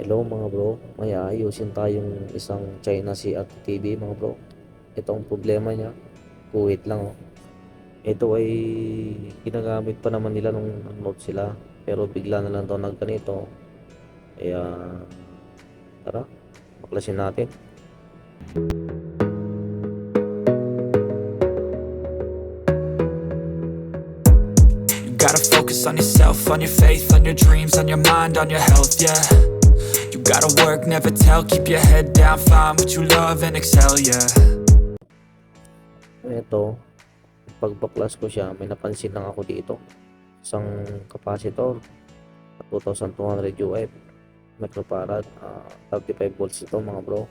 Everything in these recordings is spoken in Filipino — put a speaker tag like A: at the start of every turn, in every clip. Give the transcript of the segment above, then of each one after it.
A: Hello mga bro, may ayusin tayong isang China CR TV mga bro. Ito ang problema niya, kuwit lang oh. Ito ay ginagamit pa naman nila nung nanonood sila, pero bigla na lang daw nagganito. Kaya tara, baklasin natin.
B: You gotta focus on yourself, on your faith, on your dreams, on your mind, on your health, yeah. You gotta work, never tell, keep your head down, find what you love and excel, yeah.
A: Ito, pagbaklas ko siya, may napansin lang ako dito. Isang capacitor, 2200 UF, microfarad, 35 volts ito mga bro.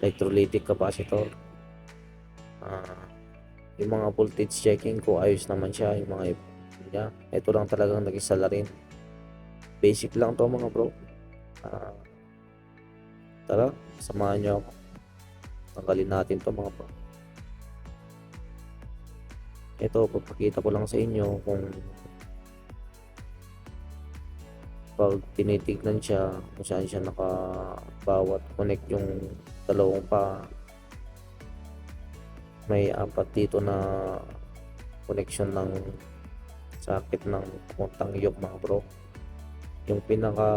A: Electrolytic capacitor. Yung mga voltage checking ko ayos naman siya, yung mga niya. Ito lang talagang nag-isala rin. Basic lang to mga bro. Tara, samahan nyo ako. Tanggalin natin to mga bro. Ito, papakita ko lang sa inyo kung pag tinitignan siya kung saan siya nakabawat connect yung dalawang pa. May apat dito na connection ng socket ng puntang yok mga bro. Yung pinaka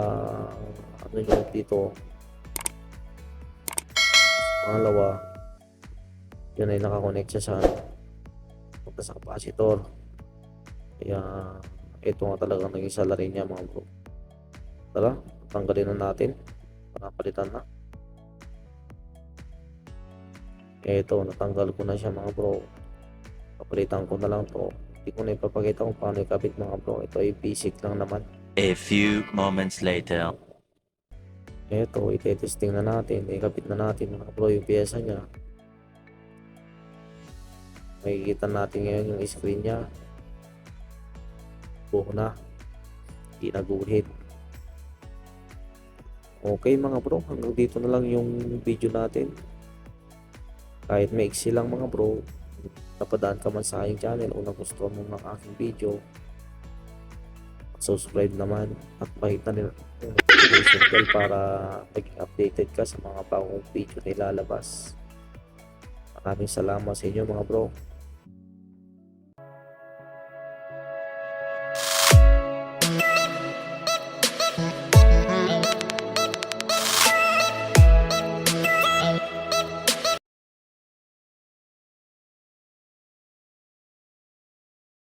A: ano nyo dito, pangalawa, yun ay nakakonect siya sa capacitor. Kaya ito nga talagang naging salary niya mga bro. Tara, tanggalin na natin para palitan na. Ito, natanggal ko na siya mga bro. Papalitan ko na lang to. Hindi ko na ipapakita kung paano ikabit mga bro. Ito ay basic lang naman.
C: A few moments later.
A: Ito, ite-testing na natin. Ikabit na natin mga bro yung pyesa niya. Makikita natin ngayon yung screen niya. Buo na. Hindi naguhit. Okay mga bro, hanggang dito na lang yung video natin. Kahit maiksi lang mga bro, napadaan ka man sa aking channel o nagustuhan mo ng aking video, subscribe naman at mahit na rin yung notification bell para maging updated ka sa mga bagong video na ilalabas. Maraming salamat sa inyo mga bro.